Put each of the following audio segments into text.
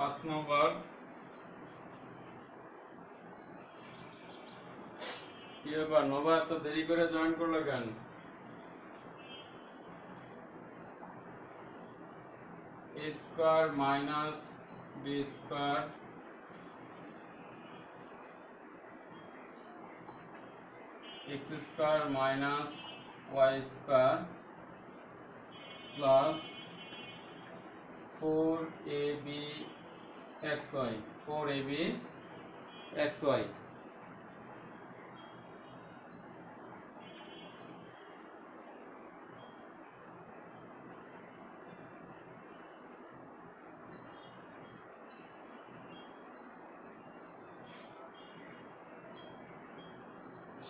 5 নম্বর কি ব্যাপার নোভা এত দেরি করে জয়েন করলো কেন? a square minus b square x square minus y square plus 4ab xy 4ab xy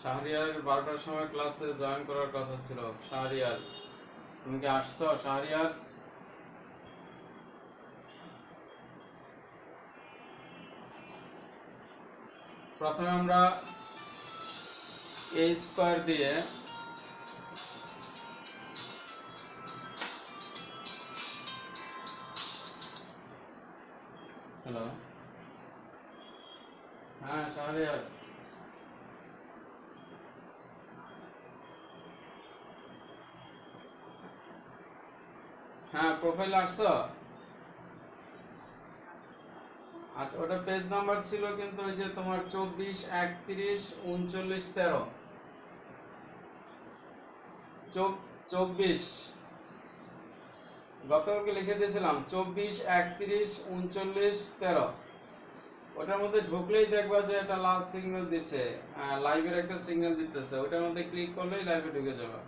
Shahriar 12টার সময় ক্লাসে জয়েন করার কথা ছিল। শাহরিয়ার তুমি কি আসছো? শাহরিয়ার প্রথমে আমরা a স্কয়ার দিয়ে হ্যালো হ্যাঁ শাহরিয়ার হ্যাঁ প্রোফাইল আসছো? আচ্ছা ওটা পেজ নাম্বার ছিল কিন্তু ওই যে তোমার 24 31 39 13 24 গতকালকে লিখে দিয়েছিলাম 24 31 39 13 ওটার মধ্যে ঢুকলেই দেখবা যে একটা লাল সিগন্যাল দিচ্ছে, লাইভের একটা সিগন্যাল দিতেছে, ওটার মধ্যে ক্লিক করলেই লাইভে ঢুকে যাবে।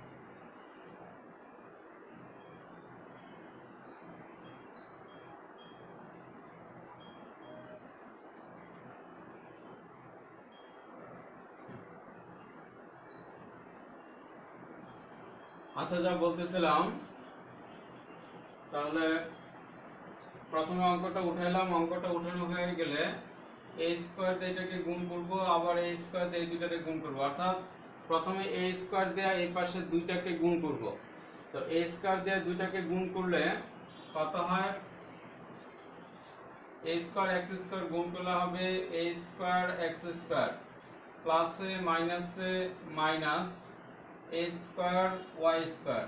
আচ্ছা যা বলতেছিলাম, তাহলে প্রথমে অঙ্কটা উঠাইলাম, অঙ্কটা উঠানো হয়ে গেলে a স্কয়ার দিয়ে এটাকে গুণ করব, আবার a স্কয়ার দিয়ে এই দুইটাকে গুণ করব, অর্থাৎ প্রথমে a স্কয়ার দিয়ে এই পাশে দুইটাকে গুণ করব। তো a স্কয়ার দিয়ে দুইটাকে গুণ করলে কত হয়? a স্কয়ার x স্কয়ার গুণ করলে হবে a স্কয়ার x স্কয়ার প্লাসে মাইনাসে minus a square y square.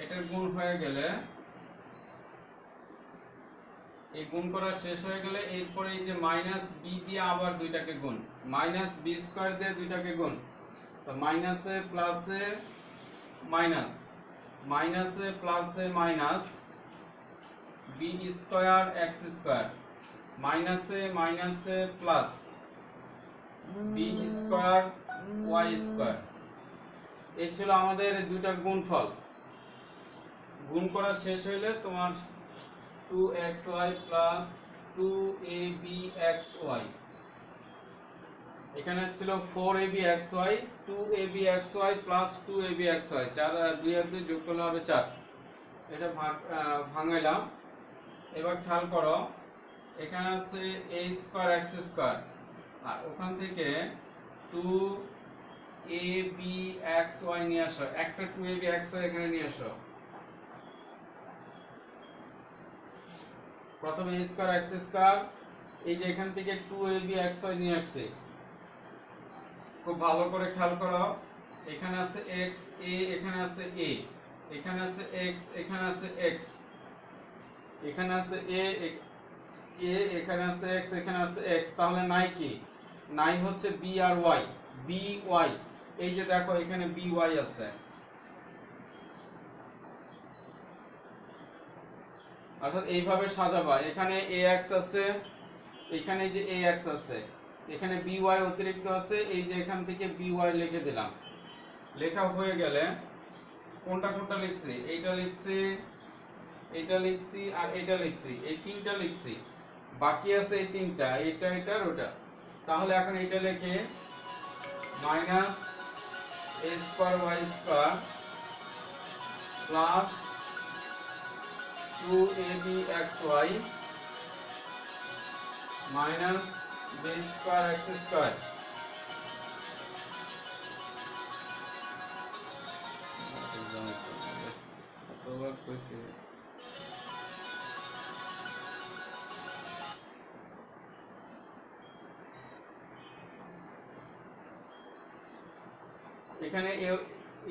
এটার গুণ হয়ে গেলে, এই গুণ করা শেষ হয়ে গেলে এরপরে এই যে মাইনাস b দিয়ে আবার দুইটাকে গুণ, মাইনাস b স্কয়ার দিয়ে দুইটাকে গুণ, তো মাইনাসে প্লাসে মাইনাস, মাইনাসে প্লাসে minus b square x square, মাইনাসে মাইনাসে plus b square y square. এই ছিল আমাদের দুইটা গুণফল। গুণ করা শেষ হইলে তোমার 2xy প্লাস 2abxy, এখানে ছিল 4abxy 2abxy প্লাস 2abxy, 4 2 আর 2 যোগ করলে হবে 4। এটা ভাঙাইলাম। এবার খেয়াল করো, এখানে আছে a স্কয়ার x স্কয়ার, আর ওখান থেকে 2abxy নিয়ে আসো, একটা 2abxy এখানে নিয়ে আসো। প্রথমে a স্কয়ার x স্কয়ার, এই যে এখান থেকে 2abxy নিয়ে আসছে, খুব ভালো করে খেয়াল করো, এখানে আছে x, a এখানে আছে a, এখানে আছে x, এখানে আছে x, এখানে আছে a, এখানে আছে x, এখানে আছে x, তাহলে নাই কি? নাই হচ্ছে b আর y, by, এই যে দেখো এখানে by আছে, অর্থাৎ এইভাবে সাজাবা। এখানে ax আছে, এখানে যে ax আছে, এখানে by অতিরিক্ত আছে, এই যে এখান থেকে by লিখে দিলাম। লেখা হয়ে গেলে কোনটা কোনটা লিখছি? এইটা লিখছি, এইটা লিখছি, আর এইটা লিখছি, এই তিনটা লিখছি, বাকি আছে এই তিনটা, এটা এটা আর ওটা। তাহলে এখন এইটা লিখে minus a square y square plus 2abxy minus b square x square. এখানে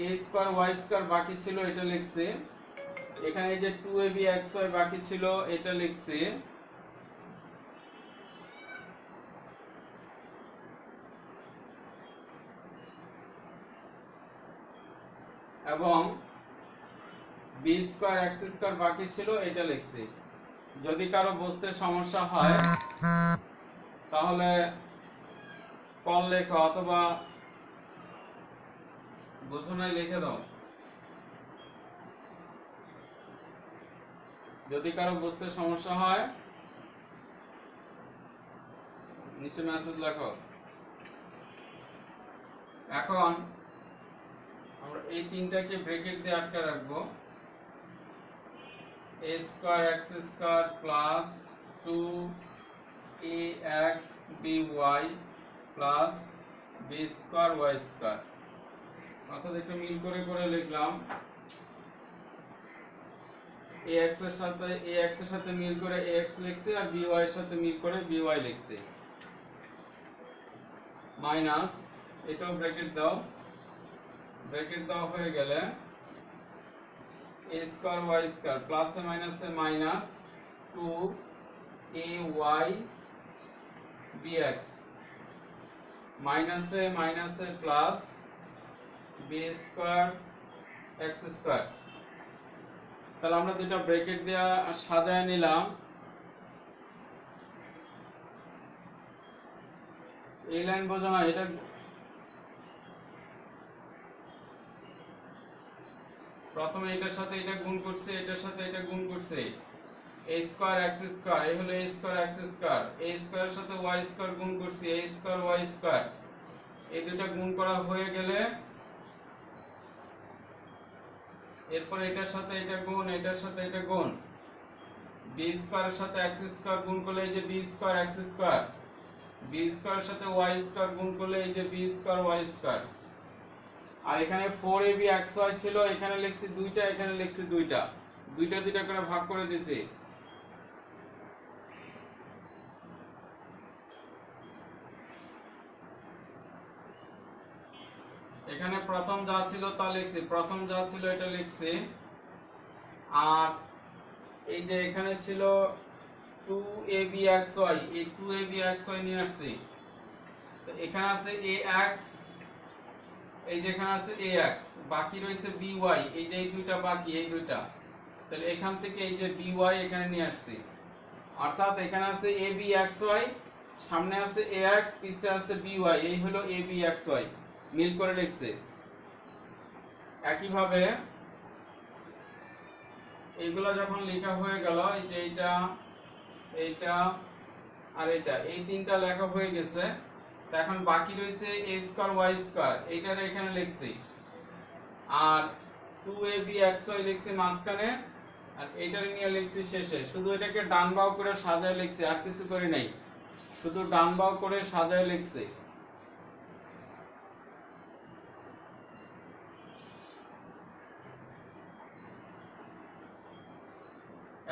a স্কয়ার y স্কয়ার বাকি ছিল এটা লিখছে, এখানে এই যে 2ab xy বাকি ছিল এটা লিখছে, এবং b স্কয়ার x স্কয়ার বাকি ছিল এটা লিখছে। যদি কারো বুঝতে সমস্যা হয় তাহলে কল লেখো অথবা বুঝো নাই লিখে দাও। যদি কারো বুঝতে সমস্যা হয় নিচে মেসেজ লেখো। এখন আমরা এই তিনটাকে ব্র্যাকেট দিয়ে আটকে রাখবো। a square x square plus 2ax by plus b square y square, অর্থাৎ একটু মিল করে করে লিখলাম। ax এর সাথে মিল করে ax লিখছি আর by এর সাথে মিল করে by লিখছি, মাইনাস এটাও ব্র্যাকেট দাও। ব্র্যাকেট দাও হয়ে গেলে a square y square plus A মাইনাসে মাইনাস 2ay bx মাইনাসে মাইনাসে plus b square x square. তাহলে আমরা দুটো ব্র্যাকেট দেয়া সাজায় নিলাম। এই লাইন বোঝো না, এটা প্রথমে এটার সাথে এটা গুণ করছে, এটার সাথে এটা গুণ করছে, a স্কয়ার x স্কয়ার, এই হলো a square x square, a স্কয়ারের সাথে y স্কয়ার গুণ করছি, a স্কয়ার y স্কয়ার। এই দুটো গুণ করা হয়ে গেলে এরপর এটার সাথে এটা গুণ, এটার সাথে এটা গুণ, b স্কয়ারের সাথে x স্কয়ার গুণ করলে এই যে b square x square, b স্কয়ারের সাথে y স্কয়ার গুণ করলে এই যে b স্কয়ার y স্কয়ার। আর এখানে 4ab xy ছিল, এখানে লিখছি দুইটা, এখানে লিখছি দুইটা, দুইটা দুইটা করে ভাগ করে দিয়েছি। এখানে প্রথম যা ছিল তা লিখছি, প্রথম যা ছিল এটা লিখছি। আর এই যে এখানে ছিল 2ab xy, এই 2ab xy নিয়ে আসছি। তো এখানে আছে ax, এই যে এখানে আছে ax, বাকি রয়েছে by, এই যে এই দুইটা বাকি, এই দুইটা। তাহলে এখান থেকে এই যে by এখানে নিয়ে আসছি, অর্থাৎ এখানে আছে ab xy, সামনে আছে ax, পিছে আছে by, এই হলো ab xy, মিল করে লিখছে। একইভাবে এইগুলা যখন লেখা হয়ে গেল, এই যে এইটা, এইটা আর এটা, এই তিনটা লেখা হয়ে গেছে। তো এখন বাকি রয়েছে a স্কয়ার y স্কয়ার, এইটার এখানে লিখছি, আর 2ab xy লিখছি মাঝখানে, আর এইটার নিয়ে লিখছি শেষে। শুধু এটাকে ডান বাও করে সাজায় লিখছি, আর কিছু করি নাই, শুধু ডান বাও করে সাজায় লিখছি।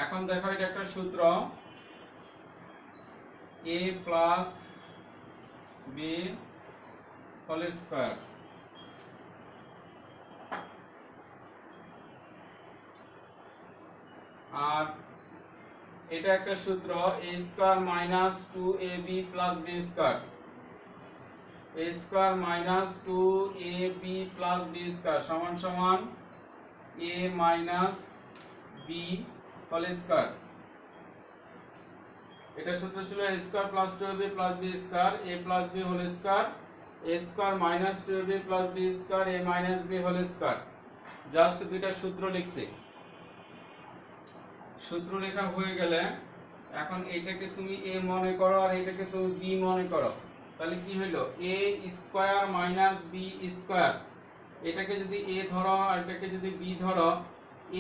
এখন দেখো এটা একটা সূত্র, a plus b whole square, আর এটা একটা সূত্র a square minus 2ab plus b square, a square minus 2ab plus b square সমান সমান a minus b whole square. এটা সূত্র ছিল a square plus 2ab plus b square, a plus b whole square, a square minus 2ab plus b square, a minus b whole square. Just দুইটা সূত্র লিখছি। সূত্র লেখা হয়ে গেলে এখন এটাকে তুমি a মনে করো আর এটাকে তুমি b মনে করো, তাহলে কি হলো a square minus b square. এটাকে যদি a ধরো আর এটাকে যদি b ধরো,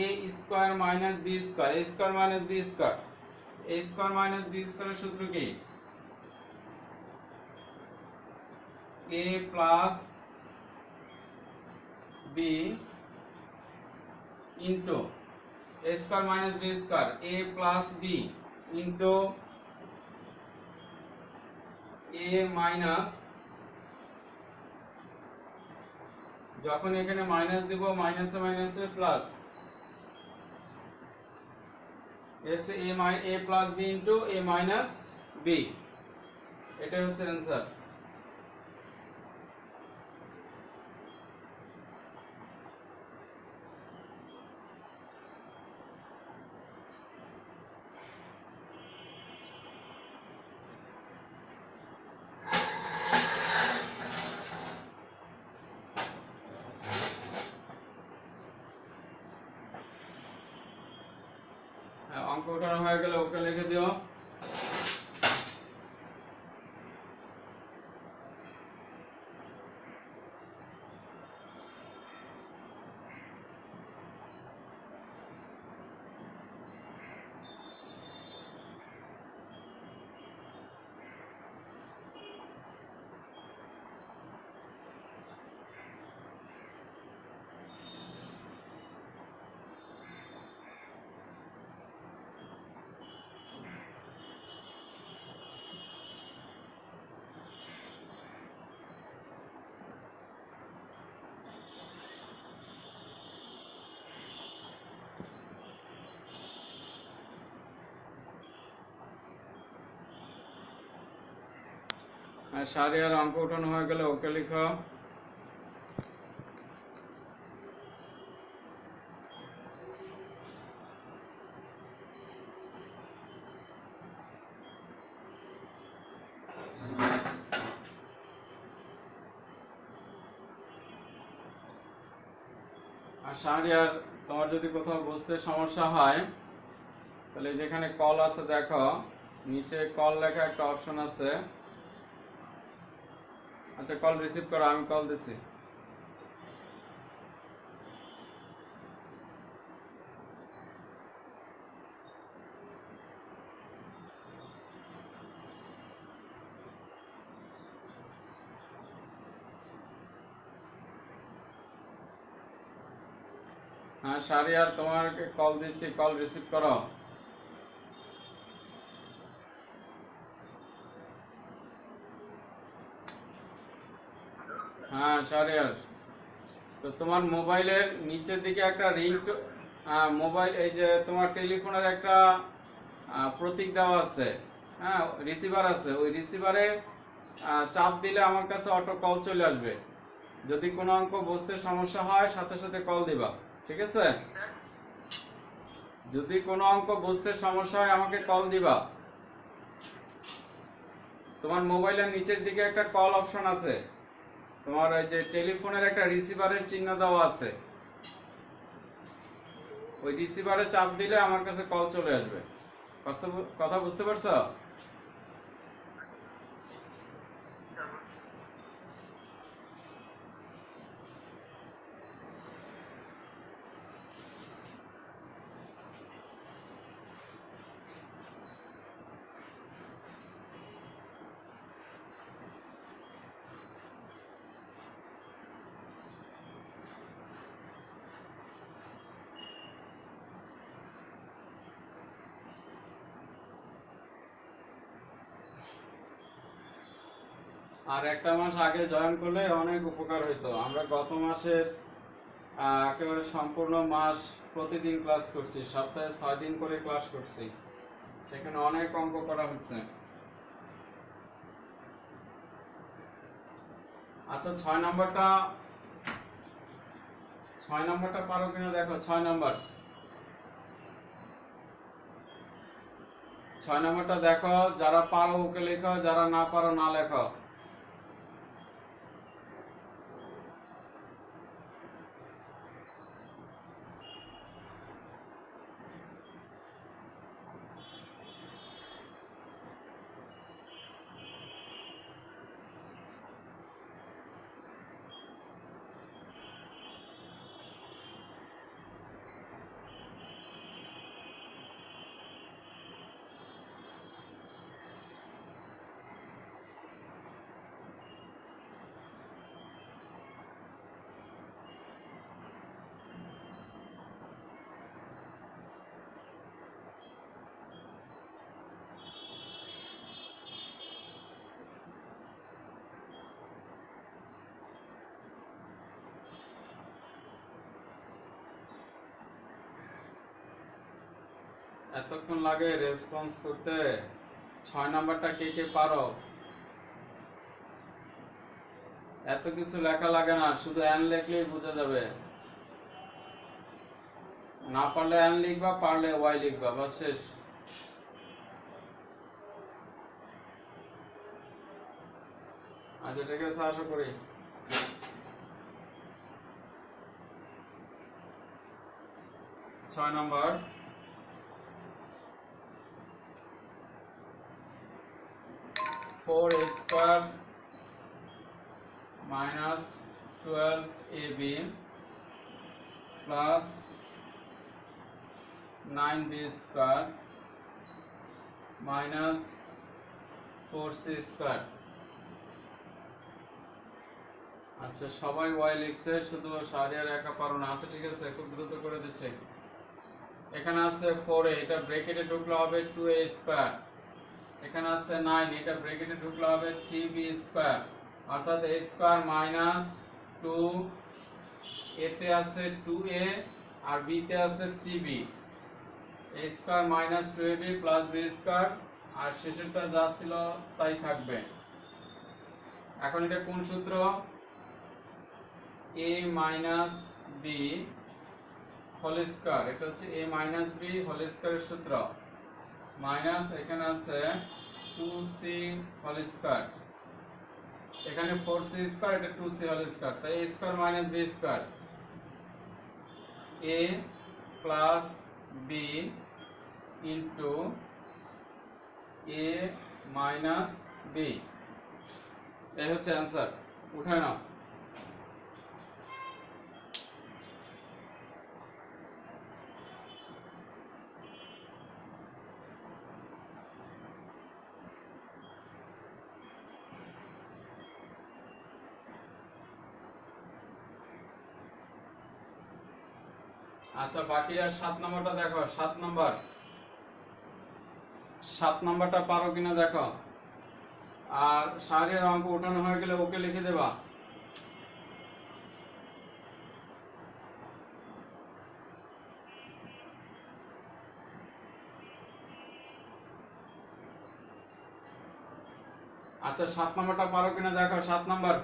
a square minus b square, a square minus b square, a square minus b স্কয়ারের সূত্র কি? a plus b into a square minus b square, a plus b into a minus যখন এখানে minus দিব মাইনাসে মাইনাসে plus, হচ্ছে a plus b into a minus b, এটাই হচ্ছে অ্যান্সার। অঙ্ক উঠানো হয়ে গেলে ওকে লিখে দিও। আর সারিয়ার অঙ্ক উঠানো হয়ে গেলে ওকে লিখো। আর শাহরিয়ার, তোমার যদি কোথাও বুঝতে সমস্যা হয় তাহলে যেখানে কল আছে দেখো, নিচে কল লেখা একটা অপশন আছে। আচ্ছা, কল রিসিভ করো, আমি কল দিছি। হ্যাঁ শাহরিয়ার, তোমাকে কল দিচ্ছি, কল রিসিভ করো। হ্যাঁ শাহরিয়ার, তো তোমার মোবাইলের নিচের দিকে একটা রিং, মোবাইল এই যে তোমার টেলিফোনের একটা প্রতীক দেওয়া আছে, হ্যাঁ রিসিভার আছে, ওই রিসিভারে চাপ দিলে আমার কাছে অটো কল চলে আসবে। যদি কোনো অঙ্ক বুঝতে সমস্যা হয় সাথে সাথে কল দিবা, ঠিক আছে? যদি কোনো অঙ্ক বুঝতে সমস্যা হয় আমাকে কল দিবা। তোমার মোবাইলের নিচের দিকে একটা কল অপশন আছে, তোমার ওই যে টেলিফোনের একটা রিসিভারের চিহ্ন দেওয়া আছে, ওই রিসিভারে চাপ দিলে আমার কাছে কল চলে আসবে। কথা বুঝতে পারছো? আর একটা মাস আগে জয়েন করলে অনেক উপকার হইতো। আমরা গত মাসের একেবারে সম্পূর্ণ মাস প্রতিদিন ক্লাস করছি, সপ্তাহে 6 দিন করে ক্লাস করছি, সেখানে অনেক অঙ্ক করা হচ্ছে। আচ্ছা 6 নাম্বারটা পারো কিনা দেখো। 6 নাম্বারটা দেখো, যারা পারো ওকে লেখো, যারা না পারো না লেখো। এতক্ষণ লাগে রেসপন্স করতে? 6 নাম্বারটা কে কে পারো? এত কিছু লেখা লাগে না, শুধু এন লিখলেই বোঝা যাবে। না পারলে এন লিখবা, পারলে ওয়াই লিখবা, বাস শেষ। আচ্ছা ঠিক আছে, আশা করি। ছয় নম্বর, four A square minus 12ab plus 9b square minus 4c square. আচ্ছা সবাই ওয়াই লিখছে, শুধু শাহরিয়ার একা পারো না। আচ্ছা ঠিক আছে, খুব দ্রুত করে দিচ্ছে। এখানে আছে 4a, এটা ব্র্যাকেটে ঢুকলে হবে 2a স্কয়ার। এখানে আছে 9, এটা ব্র্যাকেটে ঢুকলে হবে 3b স্কয়ার, অর্থাৎ a স্কয়ার মাইনাস 2, a তে আছে 2a আর b তে আছে 3b, a square minus 2ab plus b square, আর শেষেরটা যা ছিল তাই থাকবে। এখন এটা কোন সূত্র? a minus b whole square, এটা হচ্ছে a মাইনাস b হোল স্কয়ারের সূত্র, মাইনাস এখানে আছে 2c হোল স্কয়ার, এখানে 4c স্কয়ার, এটা 2c হোল স্কয়ার, তাই a square minus b square, a plus b into a minus b, এই হচ্ছে অ্যানসার। উঠায় নাও। আচ্ছা বাকি আর 7 নম্বরটা দেখো। 7 নম্বরটা পারো কিনা দেখো। আর শাহরিয়ার অঙ্ক উঠানো হয়ে গেলে ওকে লিখে দেবা। আচ্ছা 7 নম্বরটা পারো কিনা দেখো। 7 নম্বর,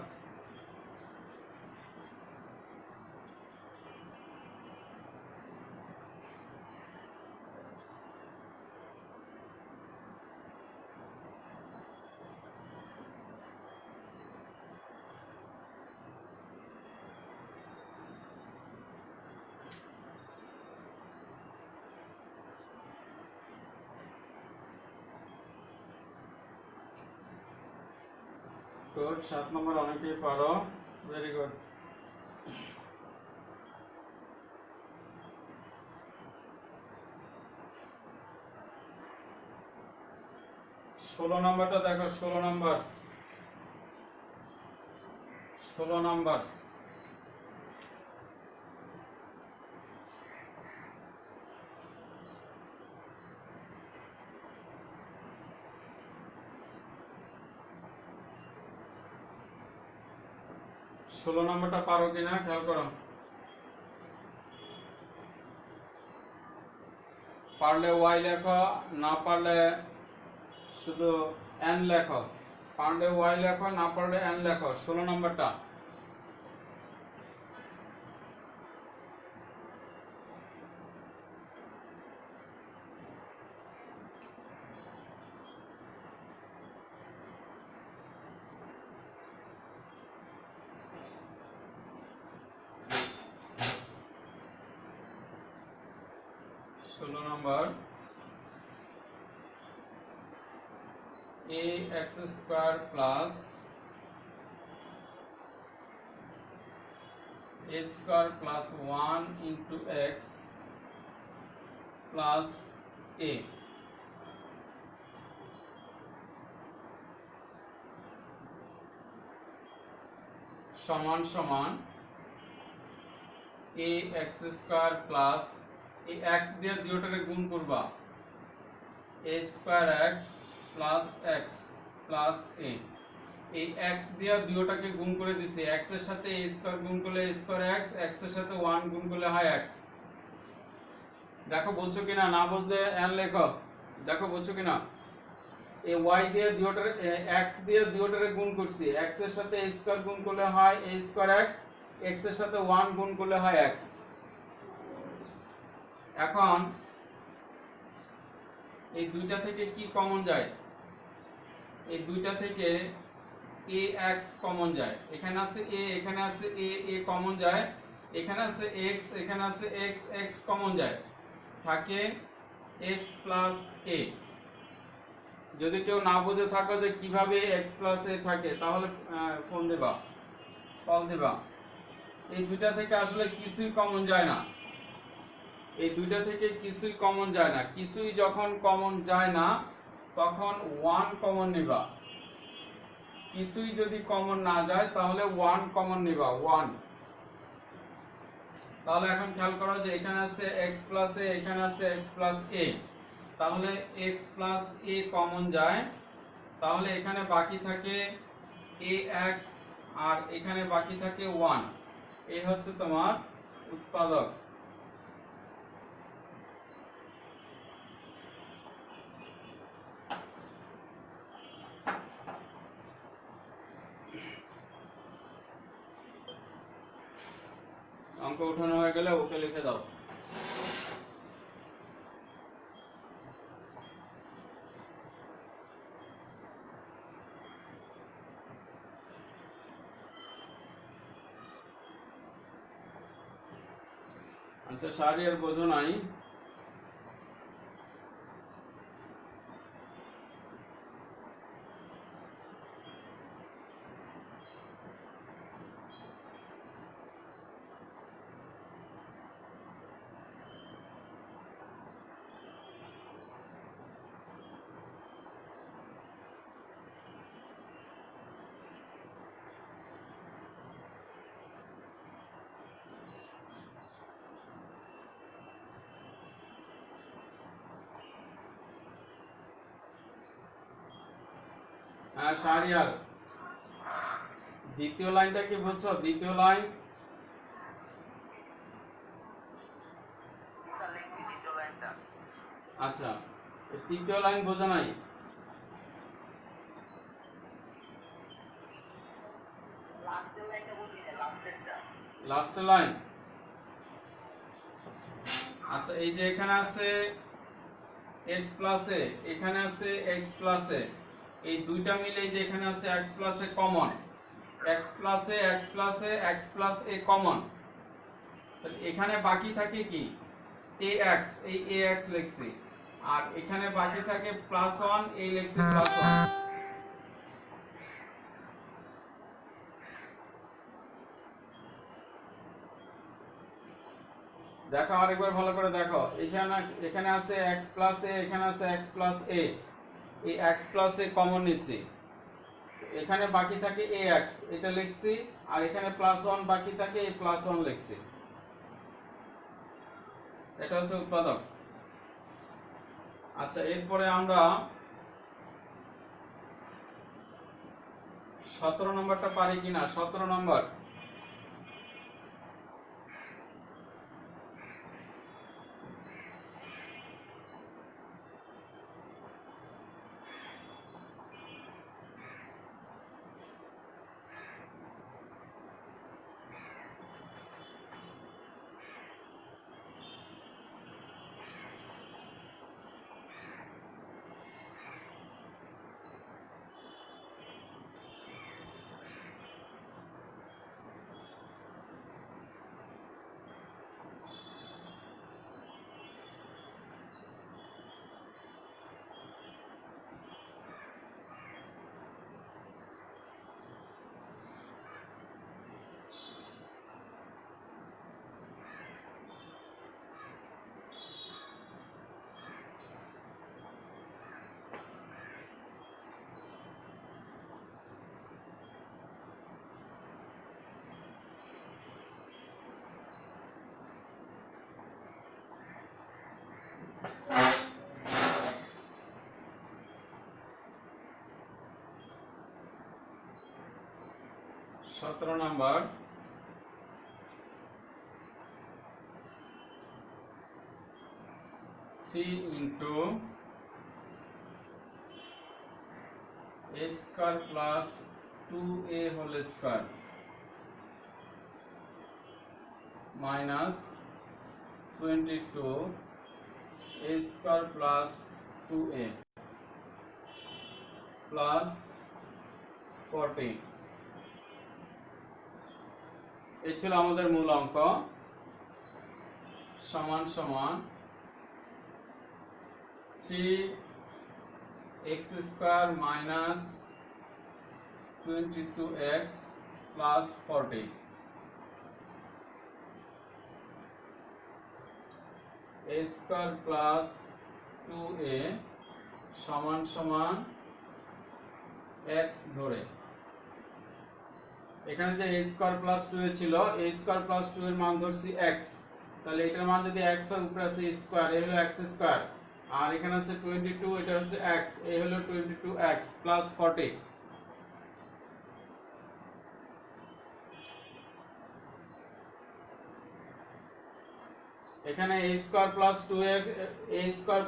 গুড। 7 নম্বর অনেকেই পারো, ভেরি গুড। 16 নম্বরটা দেখো। 16 নম্বর, 16 নম্বর, ষোলো নম্বরটা পারো কিনা খেয়াল করো। পারলে ওয়াই লেখো, না পারলে শুধু এন লেখো। পারলে ওয়াই লেখো, না পারলে এন লেখো। 16 নম্বরটা, নম্বর, ax square plus a square plus 1 into x plus a সমান সমান ax স্কয়ার প্লাস এই x দিয়ে দুটোটাকে গুণ করবা, a square x plus x plus a। এই x দিয়ে দুটোটাকে গুণ করে দিছি, x এর সাথে a স্কয়ার গুণ করলে a স্কয়ার x, x এর সাথে 1 গুণ করলে হয় x, দেখো বলছো কিনা, না বুঝলে এন লেখো। দেখো বলছো কিনা, এই y দিয়ে দুটোরে x দিয়ে দুটোরে গুণ করছি, x এর সাথে a স্কয়ার গুণ করলে হয় a স্কয়ার x, x এর সাথে 1 গুণ করলে হয় x। এখন এই দুইটা থেকে কি কমন যায়? এই দুইটা থেকে ax কমন যায়। এখানে আছে a, এখানে আছে a কমন যায়, এখানে আছে x, এখানে আছে x কমন যায়, থাকে x প্লাস a। যদি কেউ না বুঝে থাকো যে কিভাবে x প্লাস a থাকে, তাহলে ফোন দেবা, কল দেবা। এই দুইটা থেকে আসলে কিছুই কমন যায় না, এই দুইটা থেকে কিছুই কমন যায় না। কিছুই যখন কমন যায় না তখন 1 কমন নিবা। কিছুই যদি কমন না যায় তাহলে 1 কমন নিবা, 1। তাহলে এখন খেয়াল করো যে এখানে আছে x প্লাস a, এখানে আছে x প্লাস a, তাহলে x প্লাস a কমন যায়, তাহলে এখানে বাকি থাকে ax আর এখানে বাকি থাকে 1। এই হচ্ছে তোমার উৎপাদক। অঙ্ক উঠানো হয়ে গেলে ওকে লিখে দাও। আচ্ছা, সারি আর বোঝো নাই? হ্যাঁ শাহরিয়ার, দ্বিতীয় লাইনটা কি বলছো? দ্বিতীয় লাইন, আচ্ছা তৃতীয় লাইন বোঝা নাই? লাস্টের লাইন, আচ্ছা এই যে এখানে আছে x প্লাস a, এখানে আছে x প্লাস a, এই দুইটা মিলে যে এখানে আছে x plus a common, x plus a, x plus a, x plus a common, তাহলে এখানে বাকি থাকে কি ax, এই ax লিখছি, আর এখানে বাকি থাকে প্লাস 1, এই লিখছি প্লাস 1। দেখো আরেকবার ভালো করে দেখো, এখানে আছে x প্লাস a, এখানে আছে x প্লাস a, এই x প্লাস a কমন নিচ্ছি, এখানে বাকি থাকে ax, এটা লিখছি, আর এখানে প্লাস 1 বাকি থাকে, এই প্লাস 1 লিখছি। এটা হচ্ছে উৎপাদক। আচ্ছা এরপরে আমরা 17 নম্বরটা পারি কিনা। 17 নম্বর, সতেরো নম্বর, 3 into a square plus 2a whole square minus 22 a square plus 2a plus 40 এই ছিল আমাদের মূল অঙ্ক সমান সমান 3x square minus 22x plus 40 a square plus 2a সমান সমান x ধরে এখানে যে a স্কয়ার প্লাস 2a ছিল a স্কয়ার প্লাস 2 এর মান ধরছি x তাহলে এটার মান যদি x হয় উপরে আছে স্কয়ার এই হলো x স্কয়ার আর এখানে আছে 22 এটা হচ্ছে x এই হলো 22x প্লাস 40 এখানে a square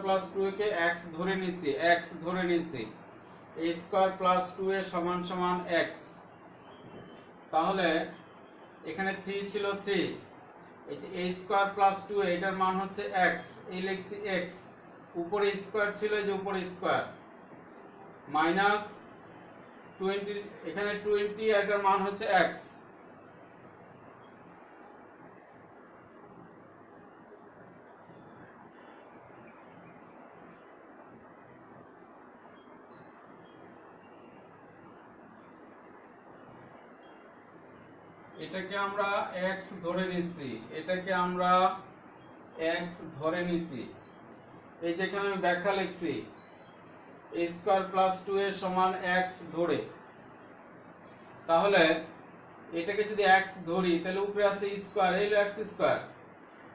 plus 2 K x ধরে নিয়েছি a স্কয়ার প্লাস 2a সমান সমান x তাহলে এখানে 3 ছিল 3 এই যে a স্কয়ার প্লাস 2 এটার মান হচ্ছে x এই লিখছি x উপরে স্কয়ার ছিল এই যে উপরে স্কয়ার মাইনাস 20 এখানে 20 এটার মান হচ্ছে x এটাকে আমরা x ধরে নিছি এই যেখানে আমি ব্যাখ্যা লিখছি a স্কয়ার প্লাস 2 এর সমান x ধরে তাহলে এটাকে যদি x ধরি তাহলে উপরে আছে স্কয়ার এই হলো x স্কয়ার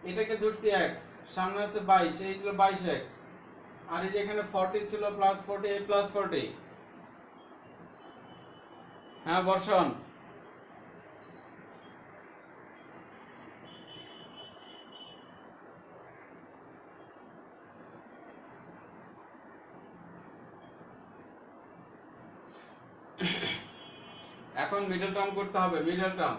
এটাকে ধরছি x সামনে আছে 22 এই হলো 22x আর এই যে এখানে 40 ছিল প্লাস 40 a প্লাস 40 হ্যাঁ বর্ষণ এখন মিডল টার্ম করতে হবে মিডল টার্ম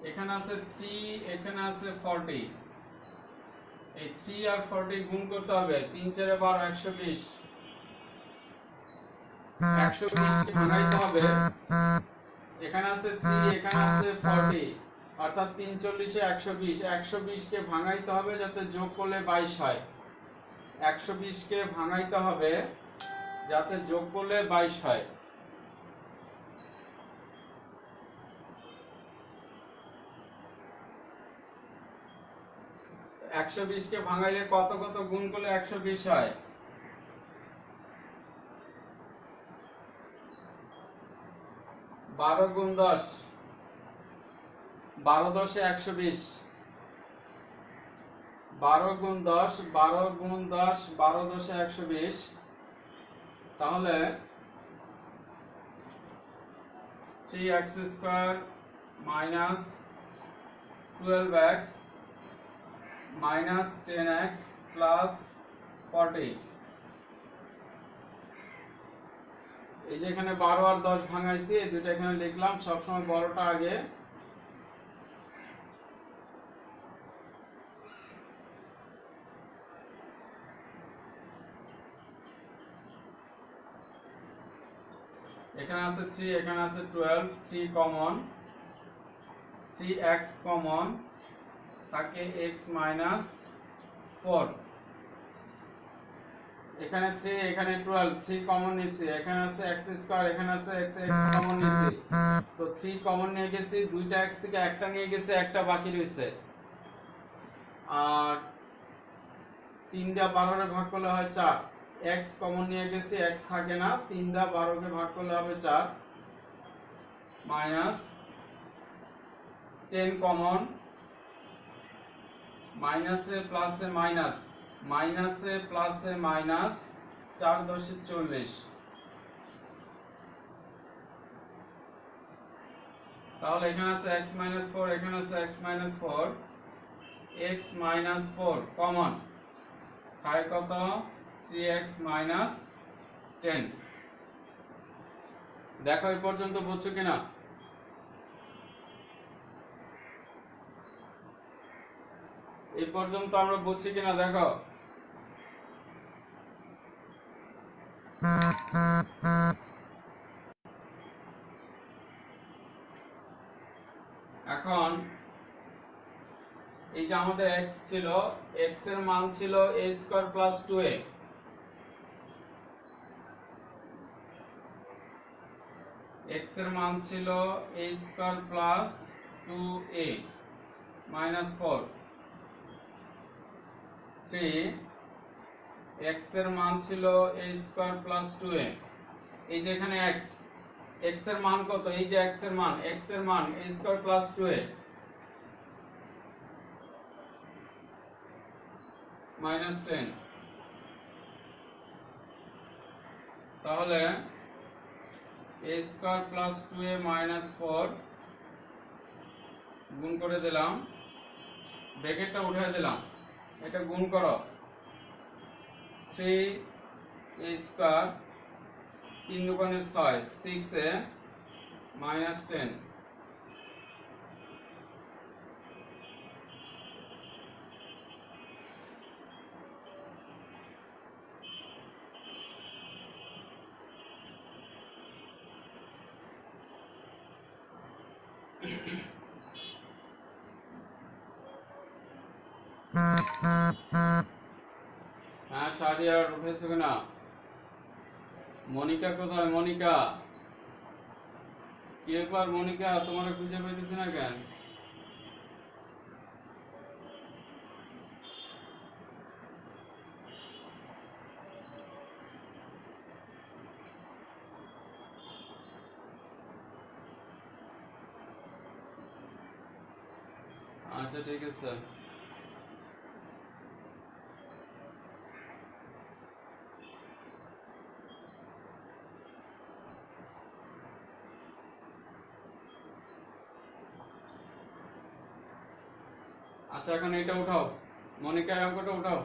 এখানে আছে 3 এখানে আছে 40 এই 3 আর 40 গুণ করতে হবে 3 4 এ 12 120 120 কে ভাঙাইতে হবে এখানে আছে 3 এখানে আছে 40 অর্থাৎ 3 40 এ 120 কে ভাঙাইতে হবে যাতে যোগ করলে 22 হয় 120 কে ভাঙাইতে হবে যাতে যোগ করলে 22 হয় একশো 120 কে ভাঙাইলে কত কত গুণ করলে 120 হয় 12 গুণ 10 12 10 এ 120 12 গুণ 10 12 গুণ 10 12 10 এ 120 তাহলে 3x square minus 12x minus 10x plus 40 এই যে এখানে 12 আর 10 ভাঙাইছি এই দুটো এখানে লিখলাম সব সময় বড়টা আগে এখানে আছে 3 এখানে আছে 12 3 কমন 3x কমন থাকে x মাইনাস 4 এখানে 3 এখানে 12 3 কমন নিছি এখানে আছে x স্কয়ার এখানে আছে x কমন নিছি তো 3 কমন নিয়ে গেছি দুইটা x থেকে একটা নিয়ে গেছি একটা বাকি রইছে আর 3 দিয়ে 12 এর ভাগ করলে হয় 4 x কমন নিয়ে গেছি x থাকে না 3 দিয়ে 12 কে ভাগ করলে হবে 4 মাইনাস 10 কমন মাইনাসে প্লাসে মাইনাস মাইনাসে প্লাসে মাইনাস 4 10 40 তাহলে এখানে আছে x - 4 এখানে আছে x - 4 x মাইনাস 4 কমন থাকে কত 3x মাইনাস 10। দেখো এই পর্যন্ত বুঝছো কিনা? এই পর্যন্ত আমরা বুঝছি কিনা দেখো। এখন এই যে আমাদের x ছিল, x এর মান ছিল a square plus 2a, x এর মান ছিল a square plus 2a minus 4 3, x এর মান ছিল a স্কয়ার প্লাস 2a। এই যে এখানে x এর মান কত, এই যে x এর মান a square plus 2a minus 10। তাহলে a square plus 2a minus 4 গুণ করে দিলাম, ব্র্যাকেটটা উঠিয়ে দিলাম, এটা গুণ করো 3a স্কয়ার 3 দুগুণে 6 6a মাইনাস 10। হ্যাঁ শাহরিয়ার উঠেছো কিনা? মনিকা কোথায়? মনিকা কি একবার? মনিকা তোমার খুঁজে পেতেছি না কেন? আচ্ছা ঠিক আছে। আচ্ছা এখন এটা উঠাও, মনিকা এই অঙ্কটা উঠাও।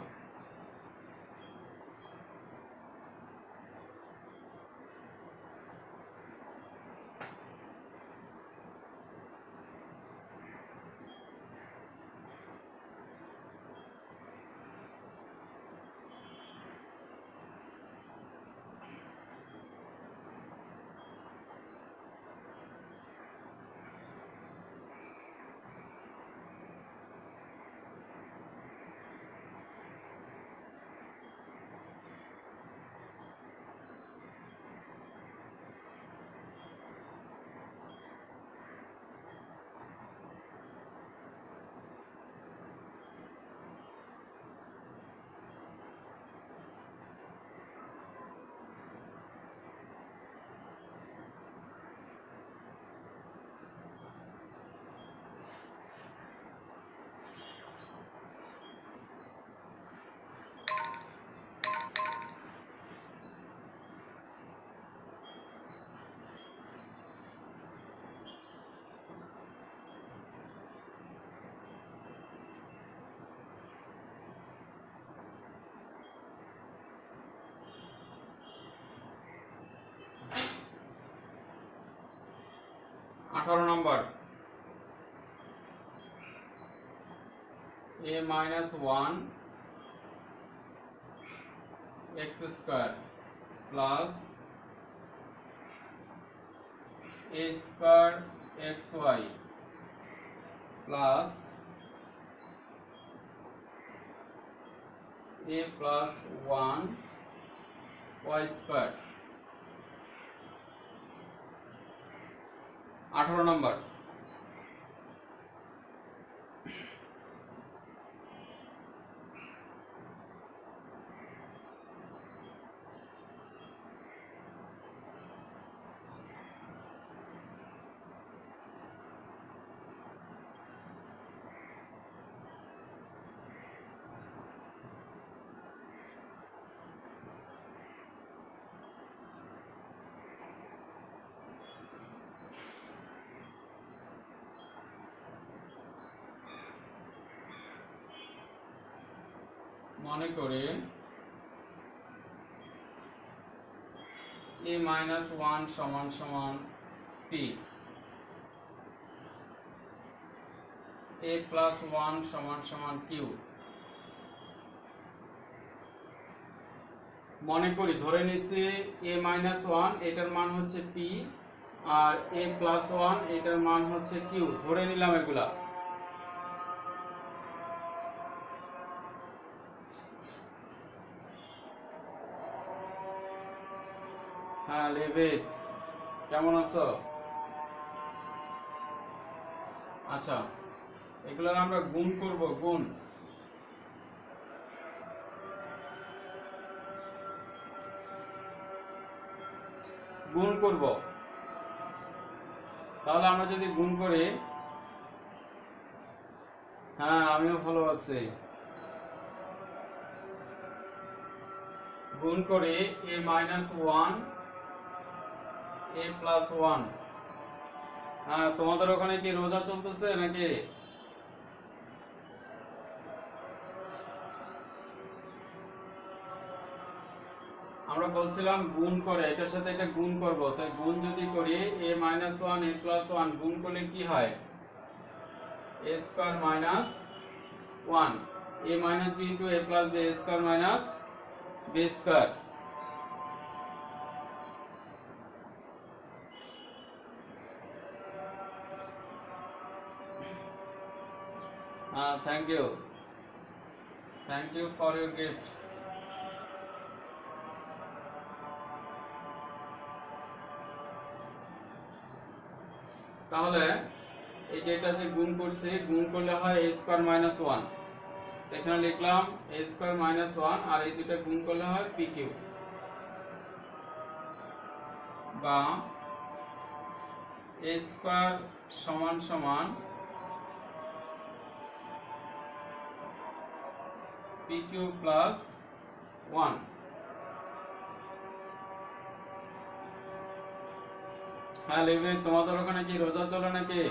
আঠারো নম্বর a minus 1 x square plus a square xy plus a plus 1 y square। 18 নম্বর মনে করি a minus 1 সমান সমান p, a plus 1 সমান সমান q। মনে করি ধরে নিচ্ছি a minus 1 এটার মান হচ্ছে p আর a plus 1 এটার মান হচ্ছে q, ধরে নিলাম এগুলা। হ্যাঁ লেভিত, কেমন আছো? আচ্ছা, এগুলোর আমরা গুণ করব, গুণ করব। তাহলে আমরা যদি গুণ করি, হ্যাঁ আমিও ভালো আছি। গুণ করি a minus 1 a plus 1। হ্যাঁ, তোমাদের ওখানে কি রোজা চলতেছে নাকি? আমরা বলছিলাম গুণ করে এটার সাথে এটা গুণ করব, তাই গুণ যদি করি a minus 1 a plus 1 গুণ করলে কি হয়? a square minus 1 a minus b into a plus b, a square minus b square। Thank you for your gift। তাহলে এই যে এটা যে গুণ করছি, গুণ করলে হয় a square minus 1, এখানে লিখলাম a square minus 1 আর এই দুটো গুণ করলে হয় pq, বা a square সমান সমান pq plus 1। হ্যাঁ লেভি, তোমাদের ওখানে কি রোজা চলে নাকি?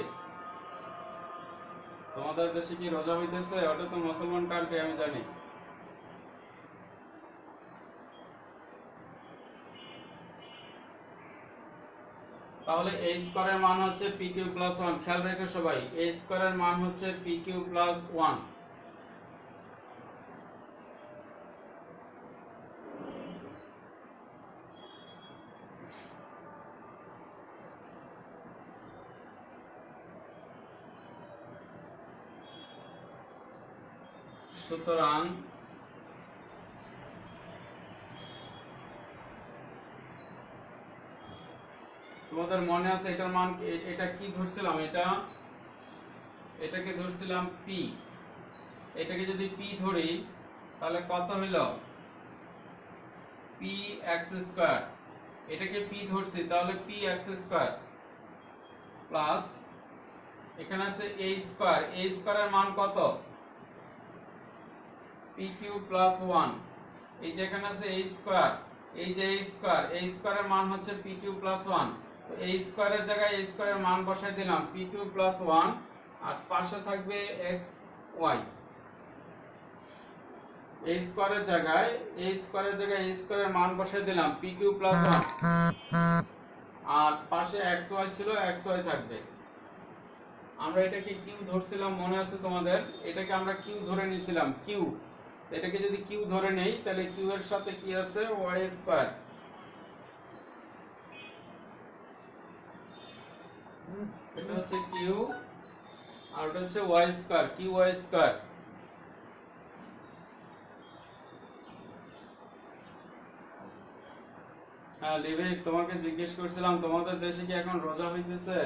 তোমাদের দেশে কি রোজা হইতেছে? ওটা তো মুসলমান কান্ট্রি, আমি জানি। তাহলে a স্কয়ারের মান হচ্ছে pq plus 1, খেয়াল রেখো সবাই, a স্কয়ারের মান হচ্ছে pq plus 1। সুতরাং তোমাদের মনে আছে এটার মান, এটা কি ধরছিলাম? এটাকে ধরছিলাম p। এটাকে যদি p ধরি তাহলে কত হইল? p x square. এটাকে p ধরছি তাহলে p x স্কয়ার প্লাস এখানে আছে a স্কয়ার। a স্কয়ারের মান কত? pq plus 1। এই যে এখানে আছে a স্কয়ার, এই যে a স্কয়ার, a স্কয়ারের মান হচ্ছে pq plus 1। তো a স্কয়ারের জায়গায় a স্কয়ারের মান বসাই দিলাম pq plus 1 আর পাশে থাকবে xy। a স্কয়ারের জায়গায় a স্কয়ারের মান বসাই দিলাম pq plus 1 আর পাশে xy ছিল, xy থাকবে। আমরা এটাকে q ধরছিলাম, মনে আছে তোমাদের? এটাকে আমরা q ধরে নিয়েছিলাম, q। এটাকে যদি q ধরে নেই তাহলে q এর সাথে কি আছে? y square. এটা হচ্ছে q আর এটা হচ্ছে y স্কয়ার, qy স্কয়ার। হ্যাঁ লিভিক, তোমাকে জিজ্ঞেস করছিলাম তোমাদের দেশে কি এখন রোজা হইতেছে?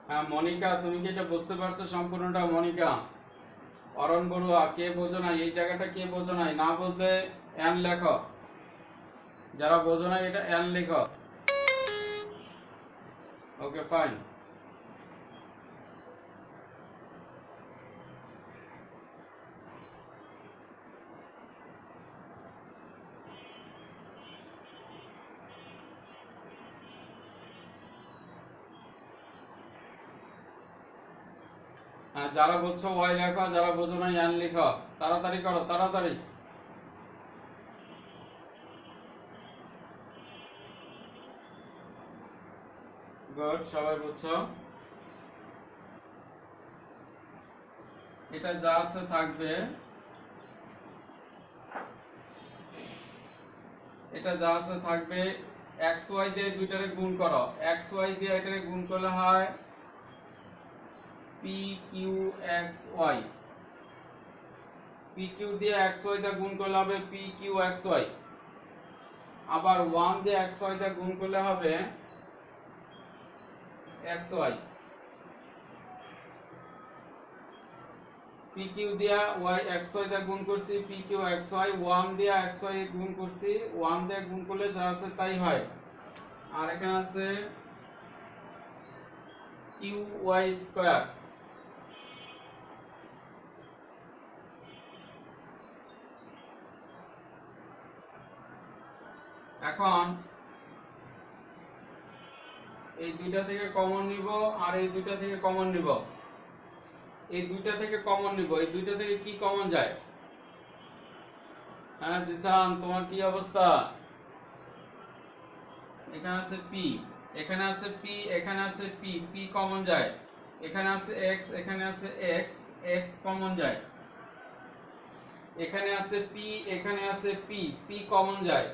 হ্যাঁ মনিকা, তুমি কি এটা বুঝতে পারছো সম্পূর্ণটা? মনিকা, অরণ বড়ুয়া, কে বোঝো না? এই জায়গাটা কে বোঝো নাই? না বুঝলে এন লেখো, যারা বোঝো না এটা এন লেখো। Okay fine. যারা বুঝছো ওয়াই লেখো, যারা বুঝো না এন লিখো। তাড়াতাড়ি করো, তাড়াতাড়ি। গুড, সবাই বুঝছো। এটা যা আছে থাকবে, এটা যা আছে থাকবে। এক্স ওয়াই দিয়ে দুইটারে গুণ করো, এক্স ওয়াই দিয়ে এটারে গুণ করলে হয় P Q X Y. P Q দিয়ে এক্স ওয়াই দিয়ে গুণ করলে হবে পি কিউ এক্স ওয়াই। আবার 1 দিয়ে এক্স ওয়াই দিয়ে গুণ করলে হবে এক্স ওয়াই। পি কিউ দিয়া ওয়াই এক্স ওয়াই দিয়ে গুণ করছি, পি কিউ এক্স ওয়াই। 1 দিয়ে এক্স ওয়াই গুণ করছি, 1 দিয়ে গুণ করলে যা আছে তাই হয়। আর এখানে আছে কিউ ওয়াই স্কয়ার। এখন এই দুইটা থেকে কমন নিব আর এই দুইটা থেকে কমন নিব। এই দুইটা থেকে কমন নিব, এই দুইটা থেকে কি কমন যায়? হ্যাঁ জিসান, তোমার কি অবস্থা? এখানে আছে পি, এখানে আছে পি, এখানে আছে পি, পি কমন যায়। এখানে আছে এক্স, এখানে আছে এক্স, এক্স কমন যায়। এখানে আছে পি, এখানে আছে পি, পি কমন যায়।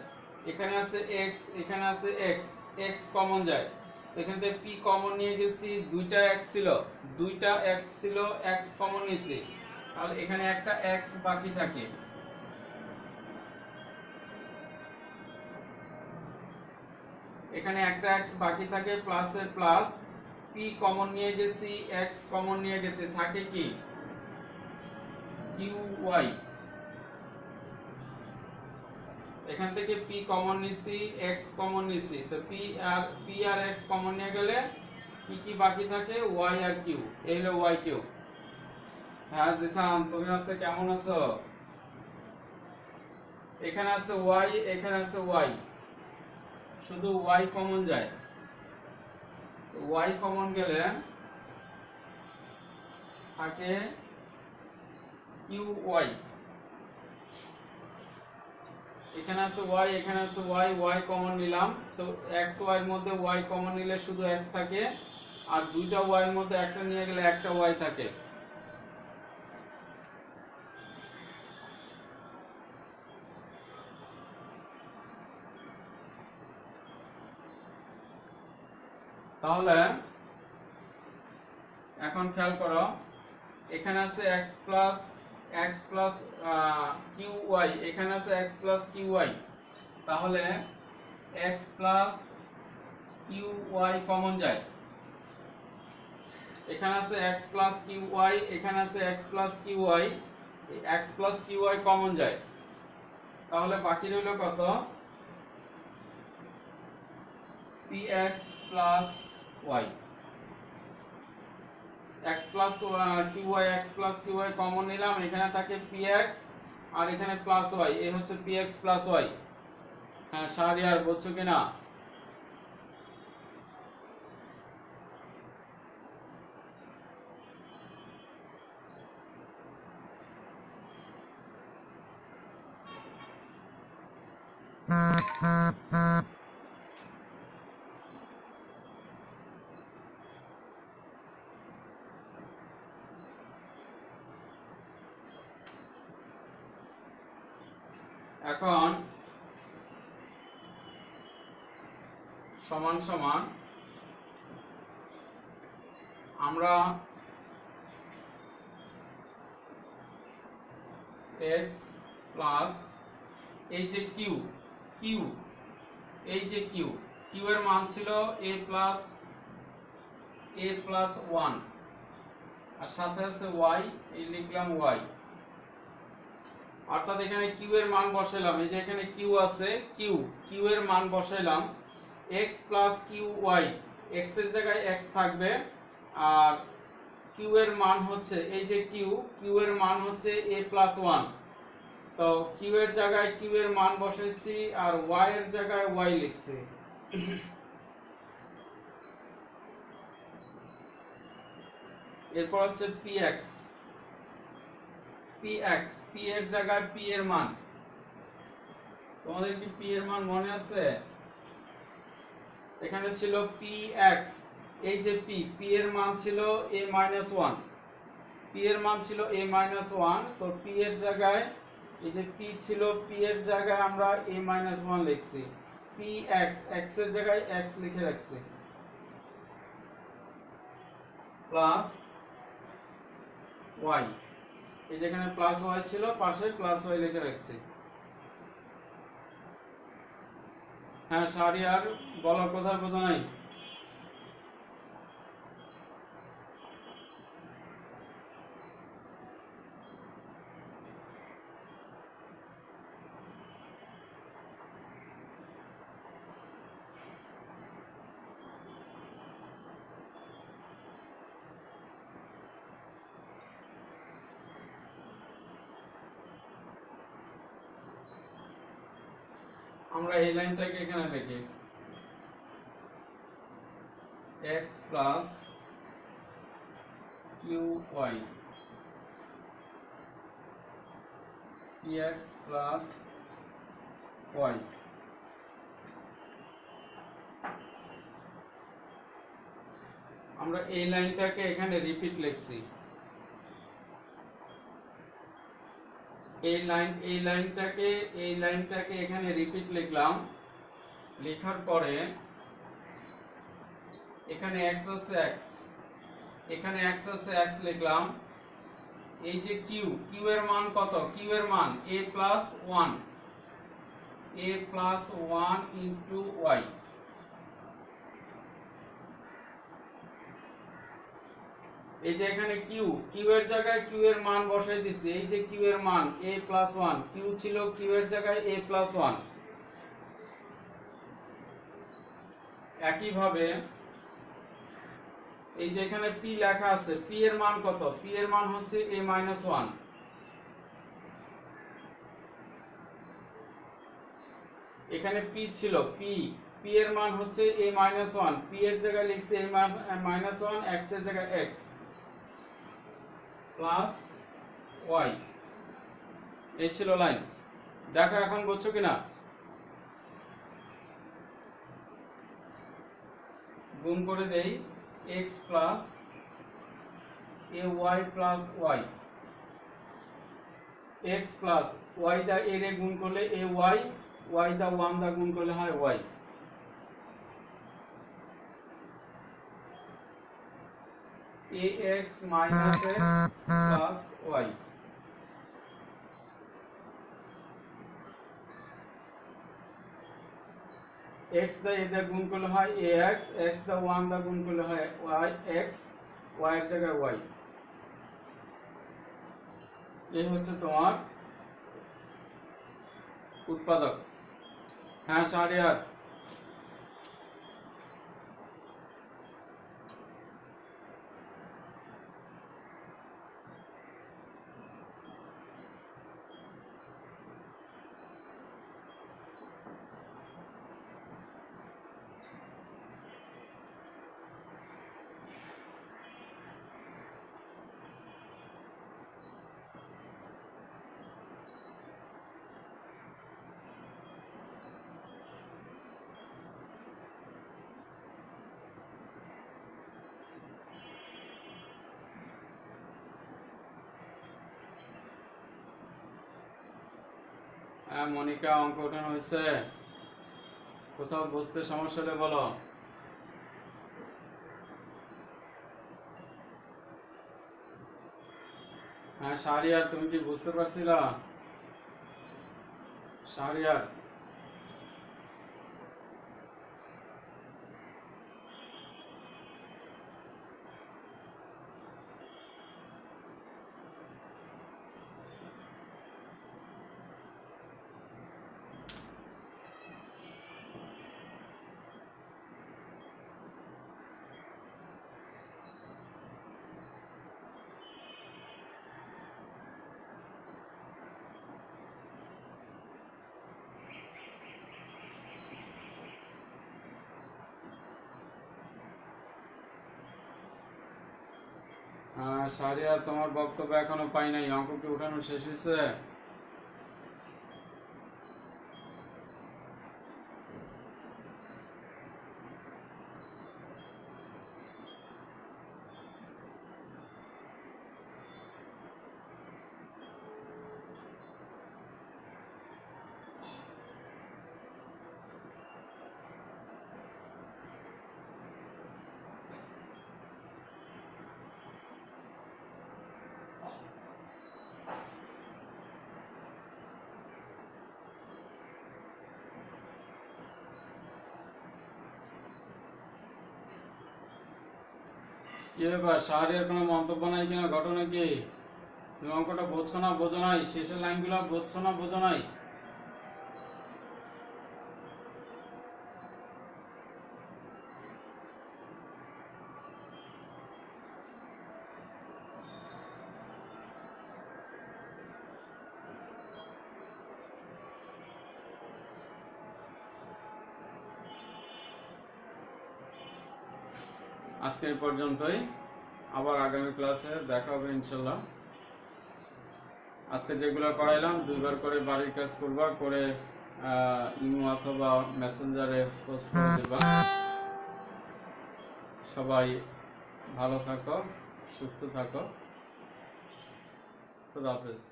এখানে আছে এক্স, এখানে আছে এক্স, এক্স কমন যায়। এখান থেকে পি কমন নিয়ে গেছি, দুইটা এক্স ছিল, দুইটা এক্স ছিল, এক্স কমন নিয়েছি। তাহলে এখানে একটা এক্স বাকি থাকে। এখানে একটা এক্স বাকি থাকে, প্লাসে প্লাস, পি কমন নিয়ে গেছি, এক্স কমন নিয়ে গেছি, থাকে কি কিউ ওয়াই। এখান থেকে পি কমন নিছি, এক্স কমন নিছি, তো পি আর এক্স কমন নিয়ে গেলে কি কি বাকি থাকে? ওয়াই আর কিউ। এই হলো ওয়াই কিউ। হ্যাঁ জিসান, তুমি আছে কেমন আছো? এখানে আছে ওয়াই, এখানে আছে ওয়াই, শুধু ওয়াই কমন যায়। ওয়াই কমন গেলে থাকে কিউ ওয়াই। এখানে আছে ওয়াই, এখানে আছে ওয়াই, ওয়াই কমন নিলাম, তো এক্স ওয়াই এর মধ্যে ওয়াই কমন নিলে শুধু এক্স থাকে, আর দুইটা ওয়াই এর মধ্যে একটা নিয়ে গেলে একটা ওয়াই থাকে। তাহলে এখন খেয়াল করো, এখানে আছে এক্স প্লাস কিউ ওয়াই, এখানে আছে এক্স প্লাস কিউ ওয়াই। তাহলে X plus Q Y common যায়। এখানে আছে এক্স প্লাস কিউ ওয়াই, এখানে আছে X plus Q Y, X plus Q Y common যায়। তাহলে বাকি রইল কত? P X plus Y. x plus Q Y, X plus Q Y common নিলাম, এখানে থাকে পি এক্স আর এখানে প্লাস ওয়াই, এই হচ্ছে পি এক্স প্লাস ওয়াই। হ্যাঁ শাহরিয়ার, বুঝছো কিনা? এখন সমান সমান আমরা x প্লাস এই যে কিউ, কিউ এই যে কিউ, কিউ এর মান ছিল a প্লাস 1 আর সাথে আছে y, এই লিখলাম y। অর্থাৎ এখানে কিউ এর মান বসাইলাম, এই যে এখানে কিউ আছে, কিউ কিউ এর মান বসাইলাম x plus Q Y, x এর জায়গায় x থাকবে, আর কিউ এর মান হচ্ছে এই যে কিউ, কিউ এর মান হচ্ছে a প্লাস 1। তো কিউ এর জায়গায় কিউ এর মান বসাইছি আর y এর জায়গায় y লিখছি। এরপর হচ্ছে px, p এর জায়গায় p এর মান, তোমাদের কি p এর মান মনে আছে? এখানে ছিল px, এই যে p এর মান ছিল a-1, p এর মান ছিল a-1, তো p এর জায়গায় এই যে p ছিল, p এর জায়গায় আমরা a-1 লিখছি, px, x এর জায়গায় x লিখে রাখছি, প্লাস y, এই যেখানে প্লাস y ছিল পাশে প্লাস y লিখে রাখছি। হ্যাঁ শাহরিয়ার, বলার কথা বোঝা নাই? আমরা এই লাইনটাকে এখানে লিখি x plus qy, px plus y, আমরা এই লাইনটাকে এখানে রিপিট লিখছি, এই লাইনটাকে এখানে রিপিট লিখলাম, লেখার পরে এখানে x আছে x, এখানে x আছে x লিখলাম, এই যে q এর মান কত? q এর মান a+1 into y, এই যে এখানে q এর জায়গায় q এর মান বসাই দিছি, এই যে q এর মান a+1, q ছিল q এর জায়গায় a+1। একই ভাবে এই যে এখানে p লেখা আছে, p এর মান কত? p এর মান হচ্ছে a-1, এখানে p ছিল, p এর মান হচ্ছে a-1, p এর জায়গায় লিখছি a-1, x এর জায়গায় x, প্লাস y, এই ছিল লাইন। দেখো এখন বুঝছো কিনা? গুণ করে দেই, x plus ay plus y, x plus y দা a রে গুণ করলে ay, y দা 1 দা গুণ করলে হয় y, ax minus x plus y, x the a দা গুণ করলে হয় ax, x দা 1 দা গুণ করলে হয় y, x, y এর জায়গায় y, এই হচ্ছে তোমার উৎপাদক। হ্যাঁ শাহরিয়ার, হ্যাঁ মনিকা, অঙ্ক ওঠানো হয়েছে? কোথাও বুঝতে সমস্যা হলে বলো। হ্যাঁ শাহরিয়ার, তুমি কি বুঝতে পারছিলা? শাহরিয়ার, শাহরিয়ার, তোমার বক্তব্য এখনো পাই নাই। অঙ্ক কি উঠানো শেষ হয়েছে? কি ব্যাপার, শাহরিয়ার কোনো মন্তব্য নাই কিনা? ঘটনা কি? তুমি অঙ্কটা বুঝছো না, বোঝো নাই? শেষের লাইনগুলো বুঝছো না, বোঝো নাই? আজকে এই পর্যন্তই, আবার আগামী ক্লাসে দেখা হবে ইনশাল্লাহ। আজকে যেগুলো করাইলাম 2বার করে বাড়ির কাজ করবা, করে ইমো অথবা মেসেঞ্জারে পোস্ট করে দিবা। সবাই ভালো থাকো, সুস্থ থাকো। খুদা হাফেজ।